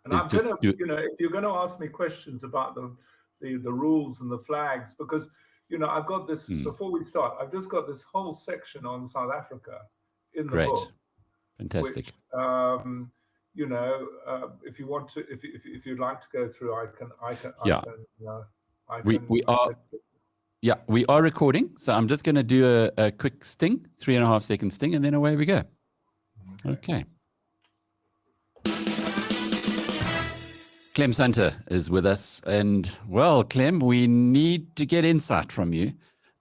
And is I'm just going to, if you're going to ask me questions about the rules and the flags, because, I've got this, before we start, I've just got this whole section on South Africa in the great, book, fantastic. which, if you want to, if you'd like to go through, Yeah, I we can, we I are. can. Yeah, we are recording, so I'm just going to do a quick sting, 3.5-second sting, and then away we go. Okay. Clem Sunter is with us, and well, Clem, we need to get insight from you.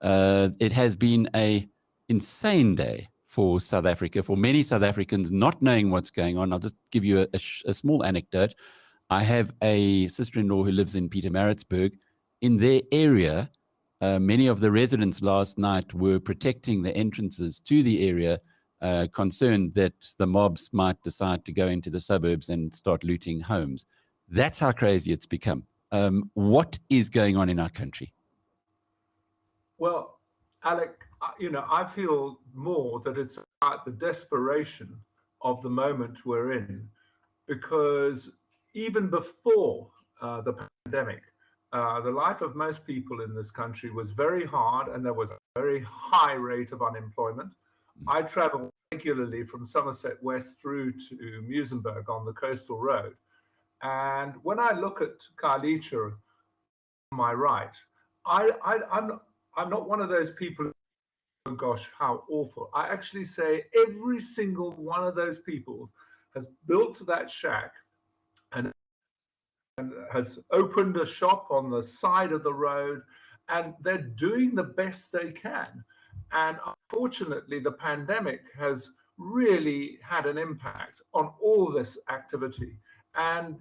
It has been a insane day for South Africa, for many South Africans not knowing what's going on. I'll just give you a small anecdote. I have a sister-in-law who lives in Pietermaritzburg. In their area, many of the residents last night were protecting the entrances to the area, concerned that the mobs might decide to go into the suburbs and start looting homes. That's how crazy it's become. What is going on in our country? Well, Alec, I feel more that it's about the desperation of the moment we're in, because even before the pandemic, the life of most people in this country was very hard, and there was a very high rate of unemployment. I travel regularly from Somerset West through to Muizenberg on the coastal road. And when I look at Khayelitsha on my right, I'm not one of those people who, oh gosh, how awful. I actually say every single one of those people has built that shack and has opened a shop on the side of the road, and they're doing the best they can. And unfortunately, the pandemic has really had an impact on all this activity. And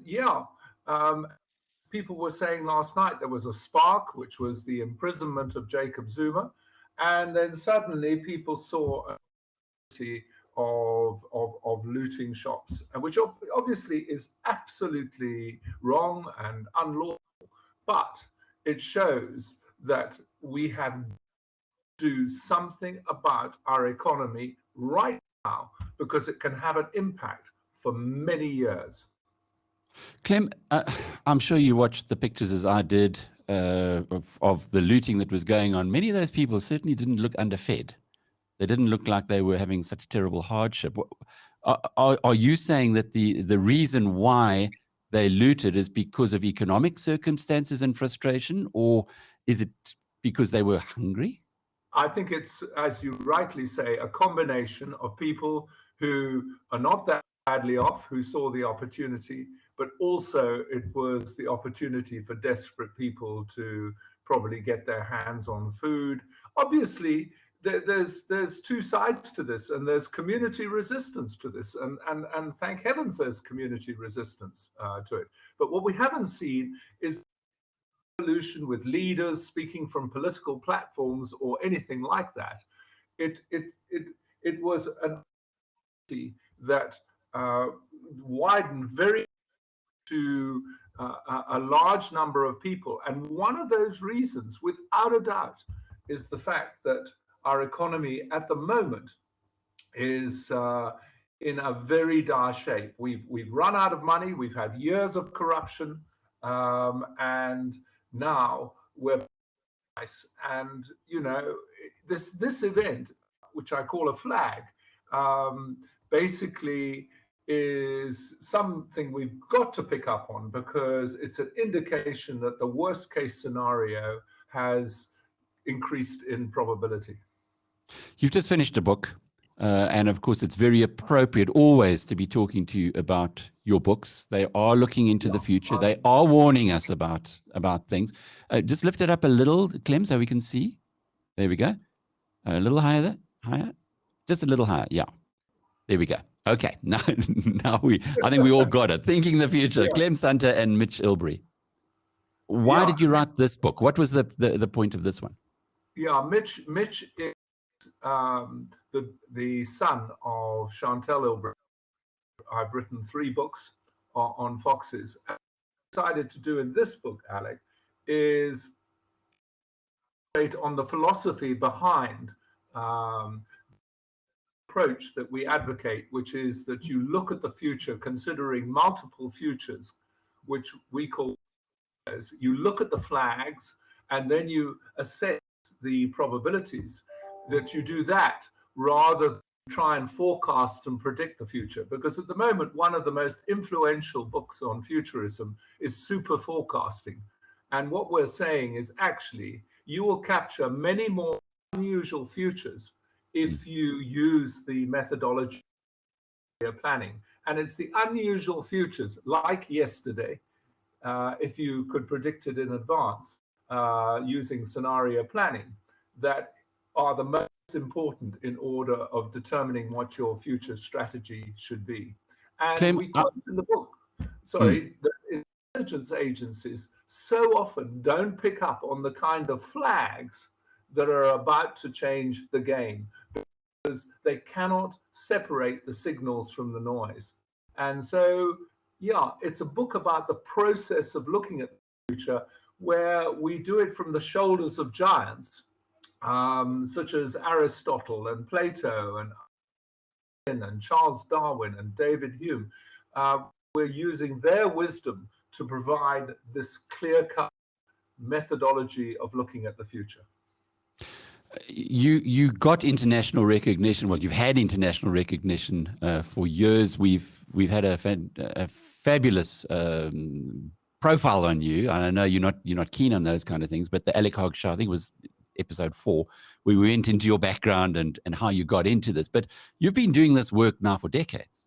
people were saying last night there was a spark, which was the imprisonment of Jacob Zuma. And then suddenly people saw a of looting shops, which obviously is absolutely wrong and unlawful. But it shows that we have to do something about our economy right now, because it can have an impact for many years. Clem, I'm sure you watched the pictures as I did of the looting that was going on. Many of those people certainly didn't look underfed. They didn't look like they were having such terrible hardship. Are you saying that the reason why they looted is because of economic circumstances and frustration, or is it because they were hungry? I think it's, as you rightly say, a combination of people who are not that badly off, who saw the opportunity, but also it was the opportunity for desperate people to probably get their hands on food. Obviously, there's two sides to this, and there's community resistance to this, and thank heavens there's community resistance to it. But what we haven't seen is revolution with leaders speaking from political platforms or anything like that. It was an that widened very to a large number of people, and one of those reasons, without a doubt, is the fact that our economy at the moment is in a very dire shape. We've run out of money. We've had years of corruption, and now we're nice. And this event, which I call a flag, basically is something we've got to pick up on, because it's an indication that the worst case scenario has increased in probability. You've just finished a book, and of course it's very appropriate always to be talking to you about your books. They are looking into the future. They are warning us about things. Just lift it up a little, Clem, so we can see. There we go. A little higher there. Higher. Just a little higher. Yeah. There we go. Okay. Now I think we all got it. Thinking the future. Yeah. Clem Sunter and Mitch Ilbery. Why did you write this book? What was the point of this one? Yeah, Mitch is the son of Chantal Ilbery. I've written 3 books on foxes. And what I decided to do in this book, Alec, is on the philosophy behind approach that we advocate, which is that you look at the future considering multiple futures, which we call, you look at the flags and then you assess the probabilities, that you do that rather than try and forecast and predict the future. Because at the moment, one of the most influential books on futurism is super forecasting. And what we're saying is actually you will capture many more unusual futures if you use the methodology of planning. And it's the unusual futures, like yesterday, if you could predict it in advance using scenario planning, that are the most important in order of determining what your future strategy should be. And Clem, we quote in the book, sorry, that intelligence agencies so often don't pick up on the kind of flags that are about to change the game, because they cannot separate the signals from the noise. And so, yeah, it's a book about the process of looking at the future, where we do it from the shoulders of giants, such as Aristotle and Plato and Charles Darwin and David Hume. We're using their wisdom to provide this clear-cut methodology of looking at the future. You got international recognition. Well, you've had international recognition for years. We've had a fabulous profile on you. And I know you're not keen on those kind of things, but the Alec Hogg show, I think it was episode 4, we went into your background and how you got into this. But you've been doing this work now for decades.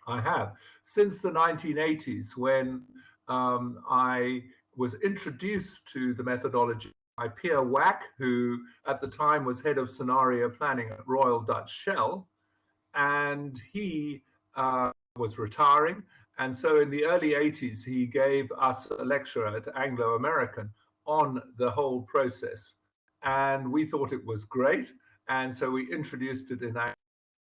I have. Since the 1980s, when I was introduced to the methodology by Pierre Wack, who at the time was head of scenario planning at Royal Dutch Shell, and he was retiring. And so in the early 80s, he gave us a lecture at Anglo American on the whole process. And we thought it was great. And so we introduced it in Anglo.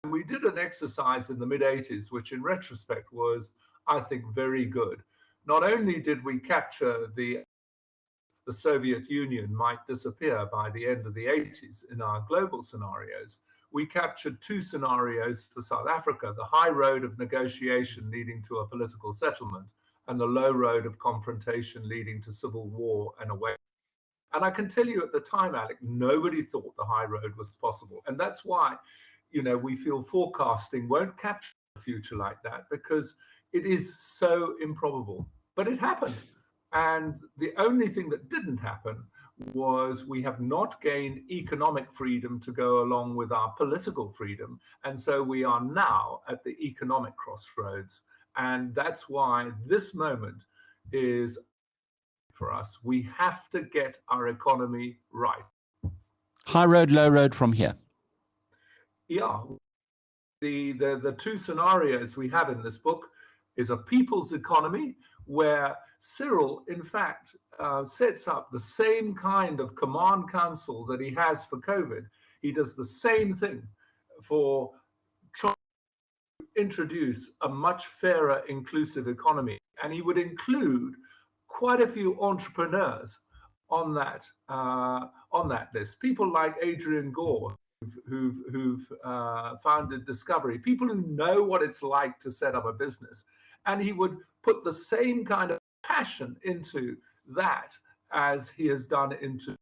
We did an exercise in the mid-80s, which in retrospect was, I think, very good. Not only did we capture the Soviet Union might disappear by the end of the 80s in our global scenarios, we captured 2 scenarios for South Africa: the high road of negotiation leading to a political settlement, and the low road of confrontation leading to civil war and away. And I can tell you at the time, Alec, nobody thought the high road was possible. And that's why, we feel forecasting won't capture the future like that, because it is so improbable. But it happened. And the only thing that didn't happen was we have not gained economic freedom to go along with our political freedom. And so we are now at the economic crossroads. And that's why this moment is for us. We have to get our economy right. High road, low road from here. Yeah. The 2 scenarios we have in this book is a people's economy, where Cyril, in fact, sets up the same kind of command council that he has for COVID. He does the same thing for trying to introduce a much fairer, inclusive economy. And he would include quite a few entrepreneurs on that list. People like Adrian Gore, who've founded Discovery, people who know what it's like to set up a business. And he would put the same kind of passion into that as he has done into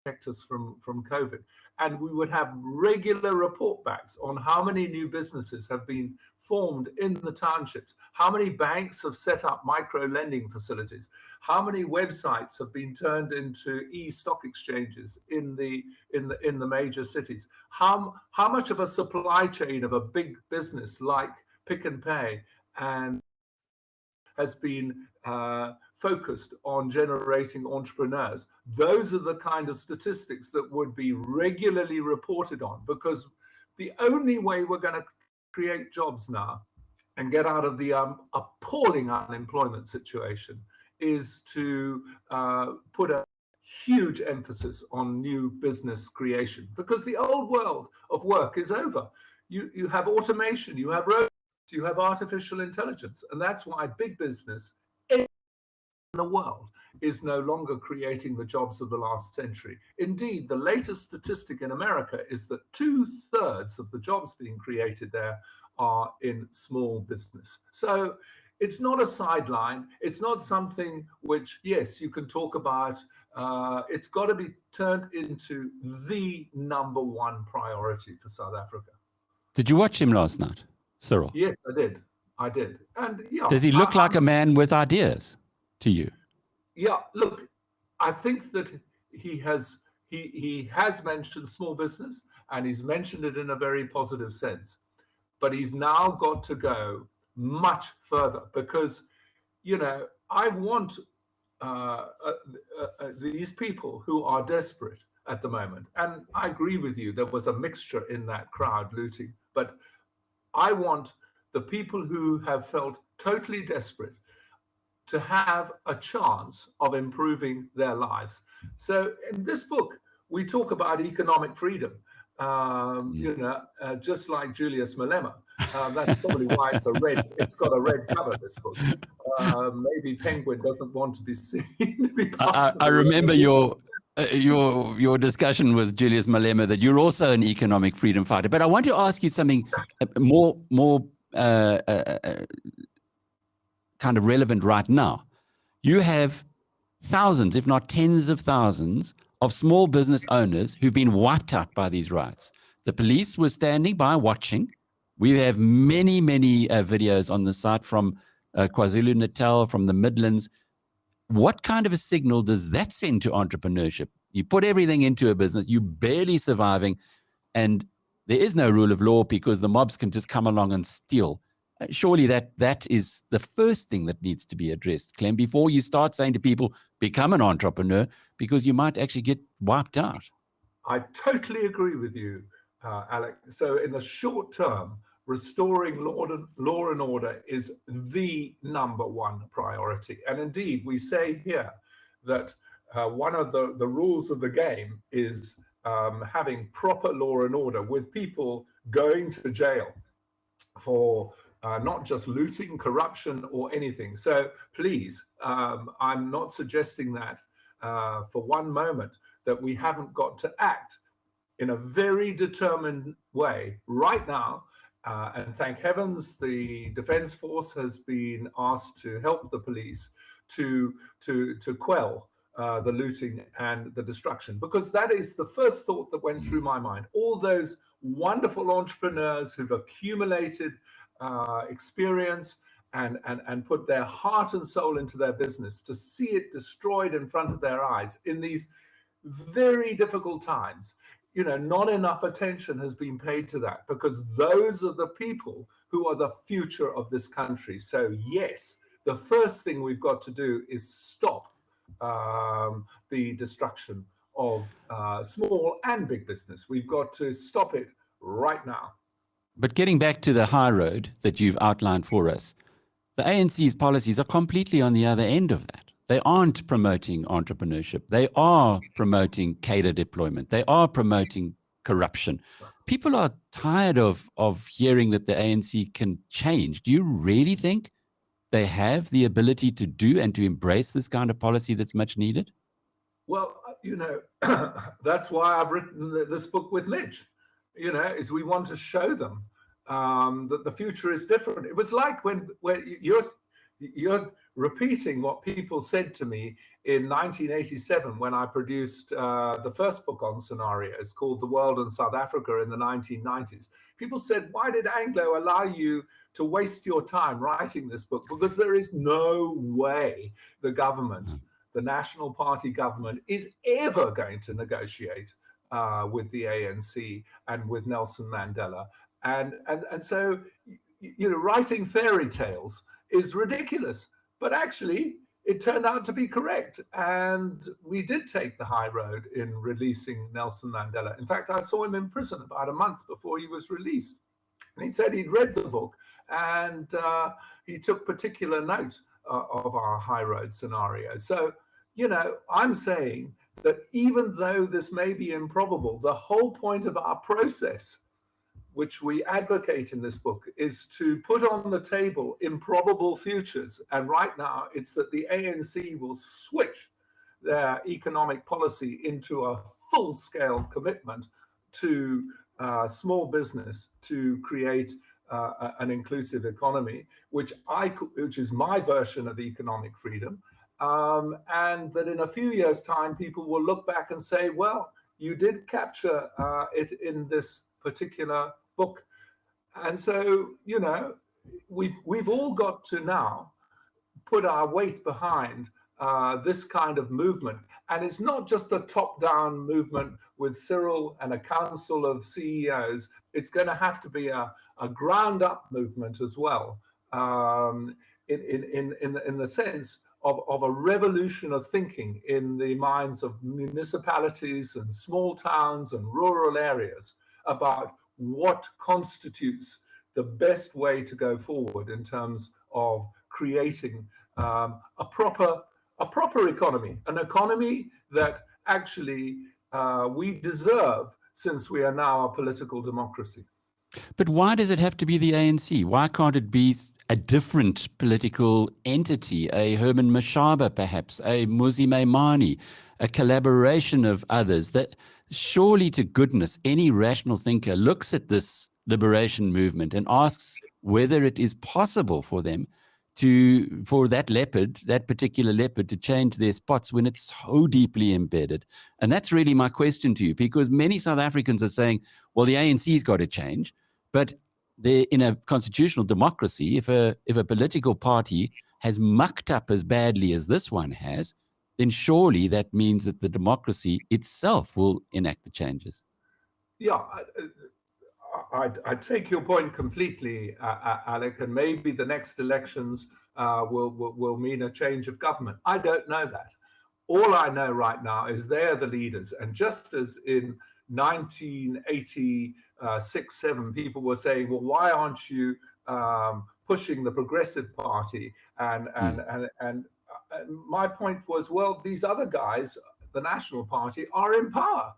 protect us from COVID. And we would have regular report backs on how many new businesses have been formed in the townships, how many banks have set up micro lending facilities, how many websites have been turned into e-stock exchanges in the major cities, how much of a supply chain of a big business like Pick and Pay and has been focused on generating entrepreneurs. Those are the kind of statistics that would be regularly reported on, because the only way we're going to create jobs now and get out of the appalling unemployment situation is to put a huge emphasis on new business creation, because the old world of work is over. You have automation, you have robots, you have artificial intelligence, and that's why big business the world is no longer creating the jobs of the last century. Indeed, the latest statistic in America is that 2/3 of the jobs being created there are in small business. So it's not a sideline. It's not something which, yes, you can talk about. It's got to be turned into the number one priority for South Africa. Did you watch him last night, Cyril? Yes, I did. I did. And yeah, Does he look like a man with ideas to you? Yeah, look, I think that he has mentioned small business, and he's mentioned it in a very positive sense. But he's now got to go much further because, I want these people who are desperate at the moment, and I agree with you, there was a mixture in that crowd looting, but I want the people who have felt totally desperate to have a chance of improving their lives. So in this book, we talk about economic freedom, just like Julius Malema. That's probably why it's got a red cover, this book. Maybe Penguin doesn't want to be seen to be part I remember your discussion with Julius Malema that you're also an economic freedom fighter. But I want to ask you something more kind of relevant right now. You have thousands, if not tens of thousands, of small business owners who've been wiped out by these riots. The police were standing by watching. We have many, many videos on the site from KwaZulu-Natal, from the Midlands. What kind of a signal does that send to entrepreneurship? You put everything into a business, you're barely surviving, and there is no rule of law because the mobs can just come along and steal. Surely that is the first thing that needs to be addressed, Clem, before you start saying to people, become an entrepreneur, because you might actually get wiped out. I totally agree with you, Alec. So in the short term, restoring law and order is the number one priority. And indeed, we say here that one of the rules of the game is having proper law and order, with people going to jail for not just looting, corruption, or anything. So please, I'm not suggesting that for one moment, that we haven't got to act in a very determined way right now. And thank heavens the Defence Force has been asked to help the police to quell the looting and the destruction, because that is the first thought that went through my mind. All those wonderful entrepreneurs who've accumulated experience and put their heart and soul into their business, to see it destroyed in front of their eyes in these very difficult times. Not enough attention has been paid to that, because those are the people who are the future of this country. So yes, the first thing we've got to do is stop the destruction of small and big business. We've got to stop it right now. But getting back to the high road that you've outlined for us, the ANC's policies are completely on the other end of that. They aren't promoting entrepreneurship. They are promoting cadre deployment. They are promoting corruption. People are tired of hearing that the ANC can change. Do you really think they have the ability to do and to embrace this kind of policy that's much needed? Well, that's why I've written this book with Mitch, is we want to show them that the future is different. It was like when you're repeating what people said to me in 1987 when I produced the first book on scenarios called The World and South Africa in the 1990s. People said, why did Anglo allow you to waste your time writing this book? Because there is no way the government, the National Party government, is ever going to negotiate with the ANC and with Nelson Mandela. And so, writing fairy tales is ridiculous. But actually, it turned out to be correct. And we did take the high road in releasing Nelson Mandela. In fact, I saw him in prison about a month before he was released. And he said he'd read the book, and he took particular note of our high road scenario. So, I'm saying that even though this may be improbable, the whole point of our process, which we advocate in this book, is to put on the table improbable futures. And right now, it's that the ANC will switch their economic policy into a full-scale commitment to small business to create an inclusive economy, which is my version of economic freedom, and that in a few years' time, people will look back and say, well, you did capture it in this particular book. And so, you know, we've all got to now put our weight behind this kind of movement. And it's not just a top-down movement with Cyril and a council of CEOs. It's going to have to be a ground-up movement as well, in the sense of a revolution of thinking in the minds of municipalities and small towns and rural areas about what constitutes the best way to go forward in terms of creating a proper economy, an economy that actually we deserve, since we are now a political democracy. But why does it have to be the ANC? Why can't it be a different political entity, a Herman Mashaba perhaps, a Muzi Maimani, a collaboration of others? That surely to goodness, any rational thinker looks at this liberation movement and asks whether it is possible for them for that particular leopard to change their spots when it's so deeply embedded. And that's really my question to you, because many South Africans are saying, well, the ANC's got to change, but in a constitutional democracy, if a political party has mucked up as badly as this one has, then surely that means that the democracy itself will enact the changes. Yeah, I take your point completely, Alec, and maybe the next elections will mean a change of government. I don't know that. All I know right now is they're the leaders. And just as in 1986-7, people were saying, well, why aren't you pushing the Progressive Party? And my point was, well, these other guys, the National Party, are in power.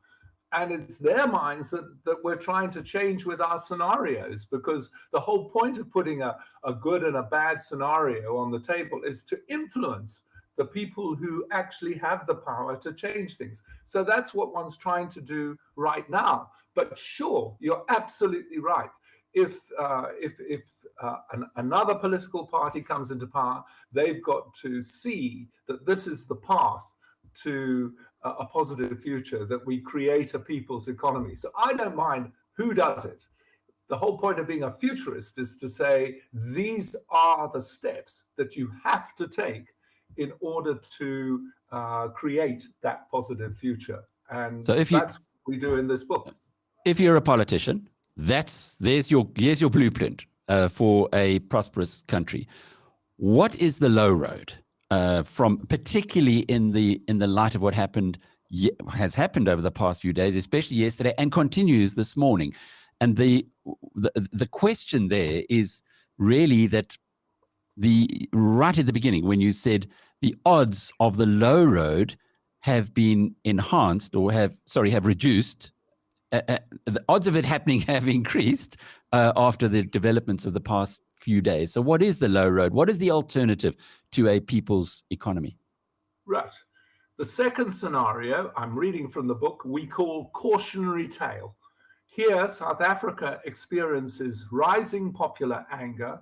And it's their minds that we're trying to change with our scenarios, because the whole point of putting a good and a bad scenario on the table is to influence the people who actually have the power to change things. So that's what one's trying to do right now. But sure, you're absolutely right. If another political party comes into power, they've got to see that this is the path to a positive future, that we create a people's economy. So I don't mind who does it. The whole point of being a futurist is to say, these are the steps that you have to take in order to create that positive future. And so that's what we do in this book. If you're a politician, here's your blueprint for a prosperous country. What is the low road? From particularly in the light of what has happened over the past few days, especially yesterday, and continues this morning. And the question there is really that right at the beginning, when you said the odds of the low road have been enhanced or have reduced, the odds of it happening have increased after the developments of the past few days. So what is the low road? What is the alternative to a people's economy? Right. The second scenario, I'm reading from the book, we call cautionary tale. Here, South Africa experiences rising popular anger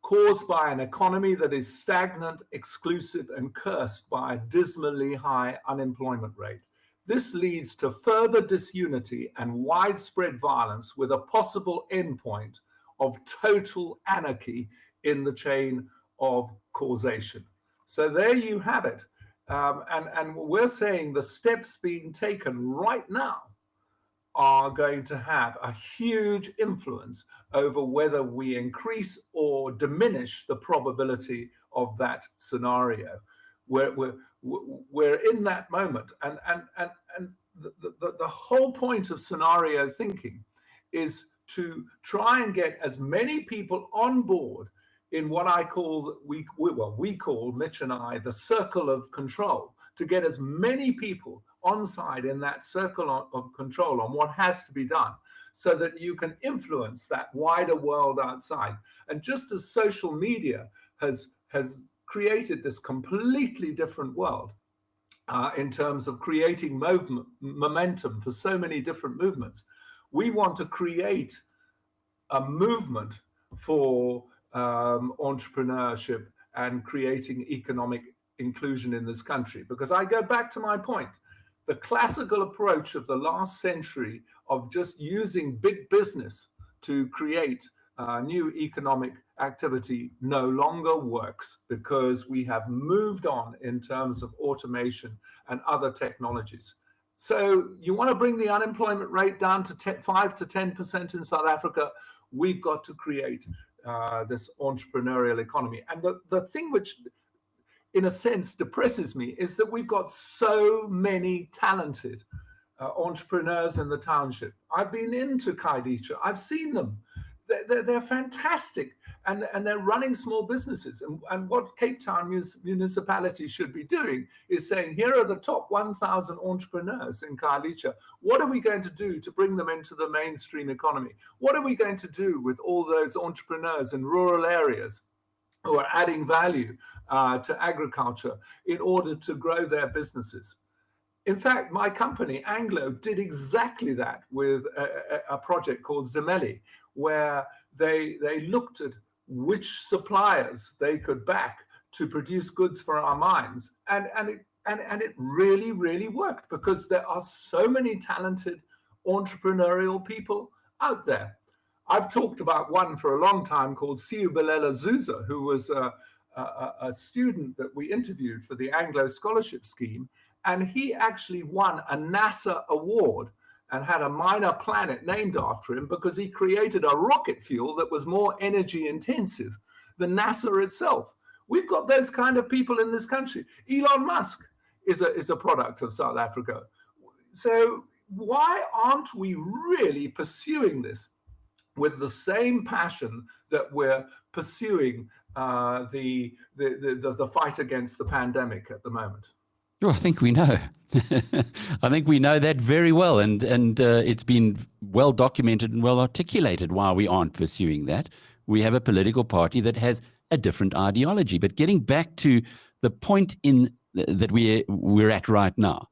caused by an economy that is stagnant, exclusive, and cursed by a dismally high unemployment rate. This leads to further disunity and widespread violence, with a possible endpoint of total anarchy in the chain of causation. So there you have it. And we're saying the steps being taken right now are going to have a huge influence over whether we increase or diminish the probability of that scenario. We're in that moment. And the whole point of scenario thinking is to try and get as many people on board in what we call, Mitch and I, the circle of control, to get as many people on side in that circle of control on what has to be done, so that you can influence that wider world outside. And just as social media has created this completely different world in terms of creating momentum for so many different movements, we want to create a movement for entrepreneurship and creating economic inclusion in this country. Because I go back to my point, the classical approach of the last century of just using big business to create new economic activity no longer works, because we have moved on in terms of automation and other technologies. So you want to bring the unemployment rate down to 5 to 10% in South Africa, we've got to create this entrepreneurial economy. And the thing which, in a sense, depresses me is that we've got so many talented entrepreneurs in the township. I've been into Khayelitsha. I've seen them. They're fantastic, and they're running small businesses. And what Cape Town municipality should be doing is saying, here are the top 1,000 entrepreneurs in Khayelitsha. What are we going to do to bring them into the mainstream economy? What are we going to do with all those entrepreneurs in rural areas who are adding value to agriculture in order to grow their businesses? In fact, my company, Anglo, did exactly that with a project called Zimeli, where they looked at which suppliers they could back to produce goods for our mines. And it really, really worked, because there are so many talented entrepreneurial people out there. I've talked about one for a long time called Siubelela Zuza, who was a student that we interviewed for the Anglo Scholarship Scheme. And he actually won a NASA award and had a minor planet named after him because he created a rocket fuel that was more energy intensive than NASA itself. We've got those kind of people in this country. Elon Musk is a product of South Africa. So why aren't we really pursuing this with the same passion that we're pursuing the fight against the pandemic at the moment? Oh, I think we know. I think we know that very well, and it's been well documented and well articulated why we aren't pursuing that. We have a political party that has a different ideology. But getting back to the point that we're at right now,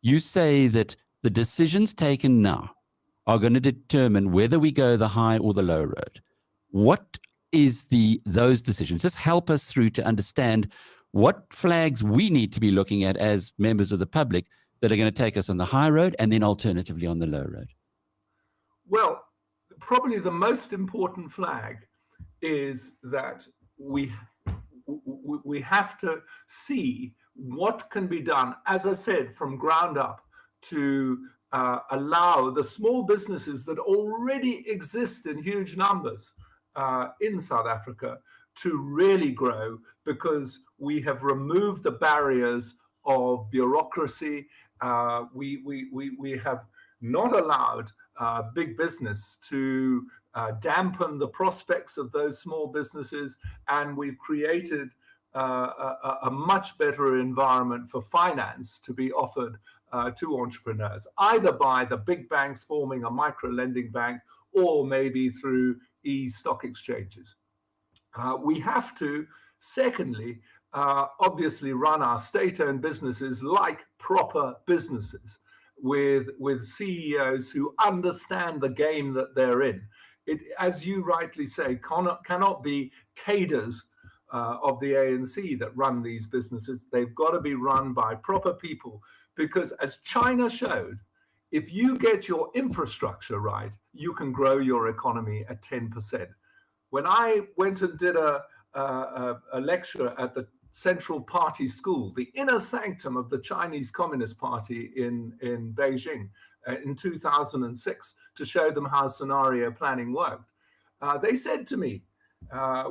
you say that the decisions taken now are going to determine whether we go the high or the low road. What is those decisions? Just help us through to understand what flags we need to be looking at as members of the public that are going to take us on the high road and then alternatively on the low road. Well, probably the most important flag is that we have to see what can be done, as I said, from ground up to allow the small businesses that already exist in huge numbers in South Africa to really grow, because we have removed the barriers of bureaucracy. We have not allowed big business to dampen the prospects of those small businesses, and we've created a much better environment for finance to be offered to entrepreneurs, either by the big banks forming a micro-lending bank or maybe through e-stock exchanges. We have to, secondly, obviously run our state-owned businesses like proper businesses with CEOs who understand the game that they're in. It, as you rightly say, cannot be cadres of the ANC that run these businesses. They've got to be run by proper people, because as China showed, if you get your infrastructure right, you can grow your economy at 10%. When I went and did a lecture at the Central Party School, the inner sanctum of the Chinese Communist Party in Beijing in 2006, to show them how scenario planning worked, they said to me,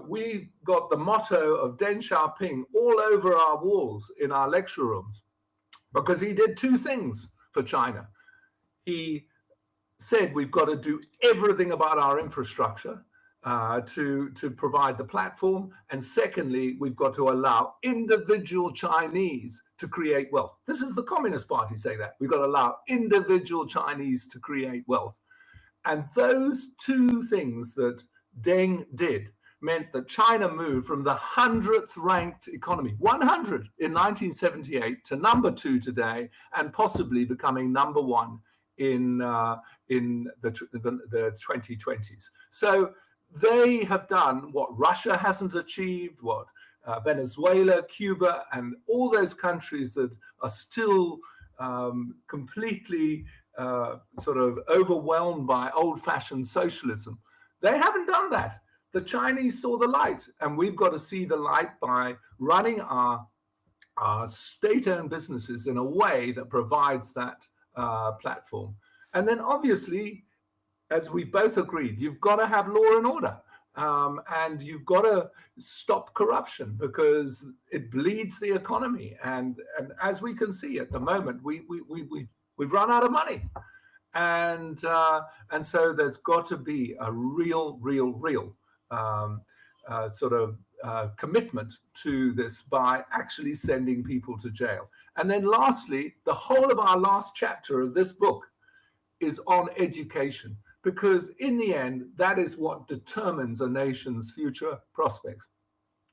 we got the motto of Deng Xiaoping all over our walls in our lecture rooms, because he did two things for China. He said we've got to do everything about our infrastructure to provide the platform. And secondly, we've got to allow individual Chinese to create wealth. This is the Communist Party saying that. We've got to allow individual Chinese to create wealth. And those two things that Deng did meant that China moved from the 100th ranked economy, 100 in 1978, to number 2 today, and possibly becoming number 1 in the 2020s. So they have done what Russia hasn't achieved, what Venezuela, Cuba, and all those countries that are still completely sort of overwhelmed by old-fashioned socialism. They haven't done that. The Chinese saw the light, and we've got to see the light by running our state-owned businesses in a way that provides that platform. And then obviously, as we both agreed, you've got to have law and order. And you've got to stop corruption because it bleeds the economy. And as we can see at the moment, we've run out of money. And so there's got to be a real sort of commitment to this by actually sending people to jail. And then lastly, the whole of our last chapter of this book is on education, because in the end, that is what determines a nation's future prospects,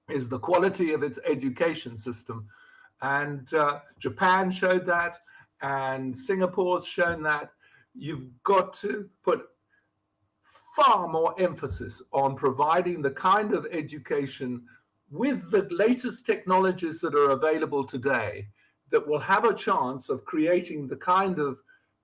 is the quality of its education system. And Japan showed that, and Singapore's shown that. You've got to put far more emphasis on providing the kind of education with the latest technologies that are available today that will have a chance of creating the kind of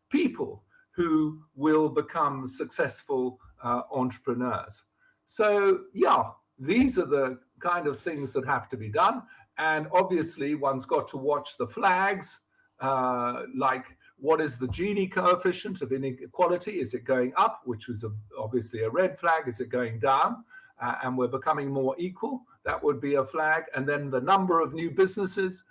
people who will become successful entrepreneurs. So yeah, these are the kind of things that have to be done. And obviously one's got to watch the flags, like what is the Gini coefficient of inequality? Is it going up, which was obviously a red flag? Is it going down? And we're becoming more equal? That would be a flag. And then the number of new businesses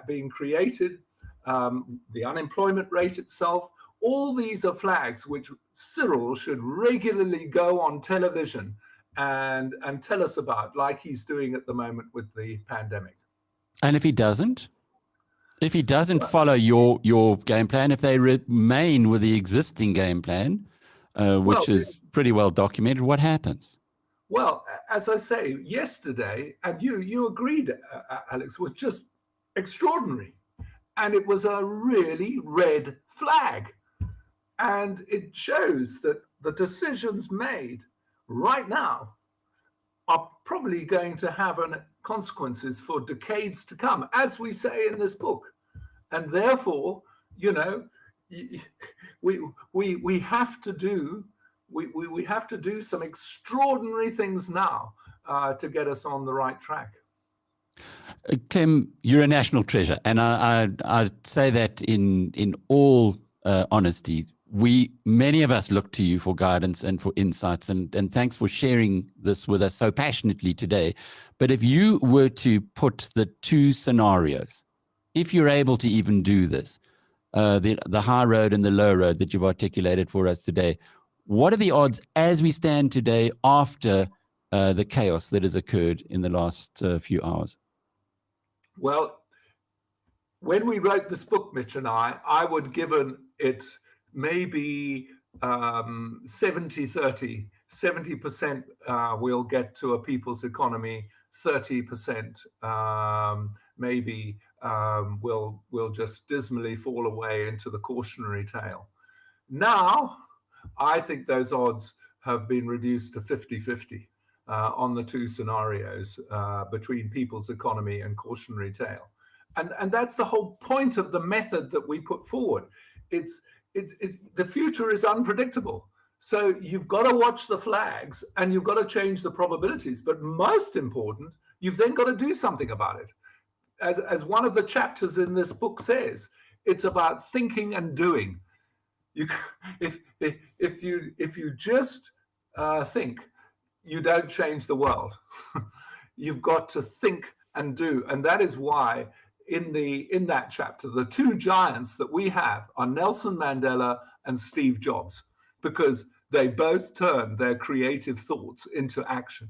being created, the unemployment rate itself, all these are flags which Cyril should regularly go on television and tell us about, like he's doing at the moment with the pandemic. And if he doesn't? If he doesn't follow your game plan, if they remain with the existing game plan, which is pretty well documented, what happens? Well, as I say, yesterday, and you agreed, Alex, was just extraordinary. And it was a really red flag. And it shows that the decisions made right now are probably going to have consequences for decades to come, as we say in this book. And therefore, you know, we have to do some extraordinary things now to get us on the right track. Clem, you're a national treasure, and I say that in all honesty. Many of us look to you for guidance and for insights, and thanks for sharing this with us so passionately today. But if you were to put the two scenarios, if you're able to even do this, the high road and the low road that you've articulated for us today, what are the odds as we stand today after the chaos that has occurred in the last few hours? Well, when we wrote this book, Mitch and I would given it maybe 70-30, 70% we'll get to a people's economy, 30% maybe will just dismally fall away into the cautionary tale. Now, I think those odds have been reduced to 50-50 on the two scenarios between people's economy and cautionary tale. And that's the whole point of the method that we put forward. It's the future is unpredictable. So you've got to watch the flags and you've got to change the probabilities. But most important, you've then got to do something about it. As one of the chapters in this book says, it's about thinking and doing. If you just think, you don't change the world. You've got to think and do. And that is why in that chapter, the two giants that we have are Nelson Mandela and Steve Jobs, because they both turned their creative thoughts into action.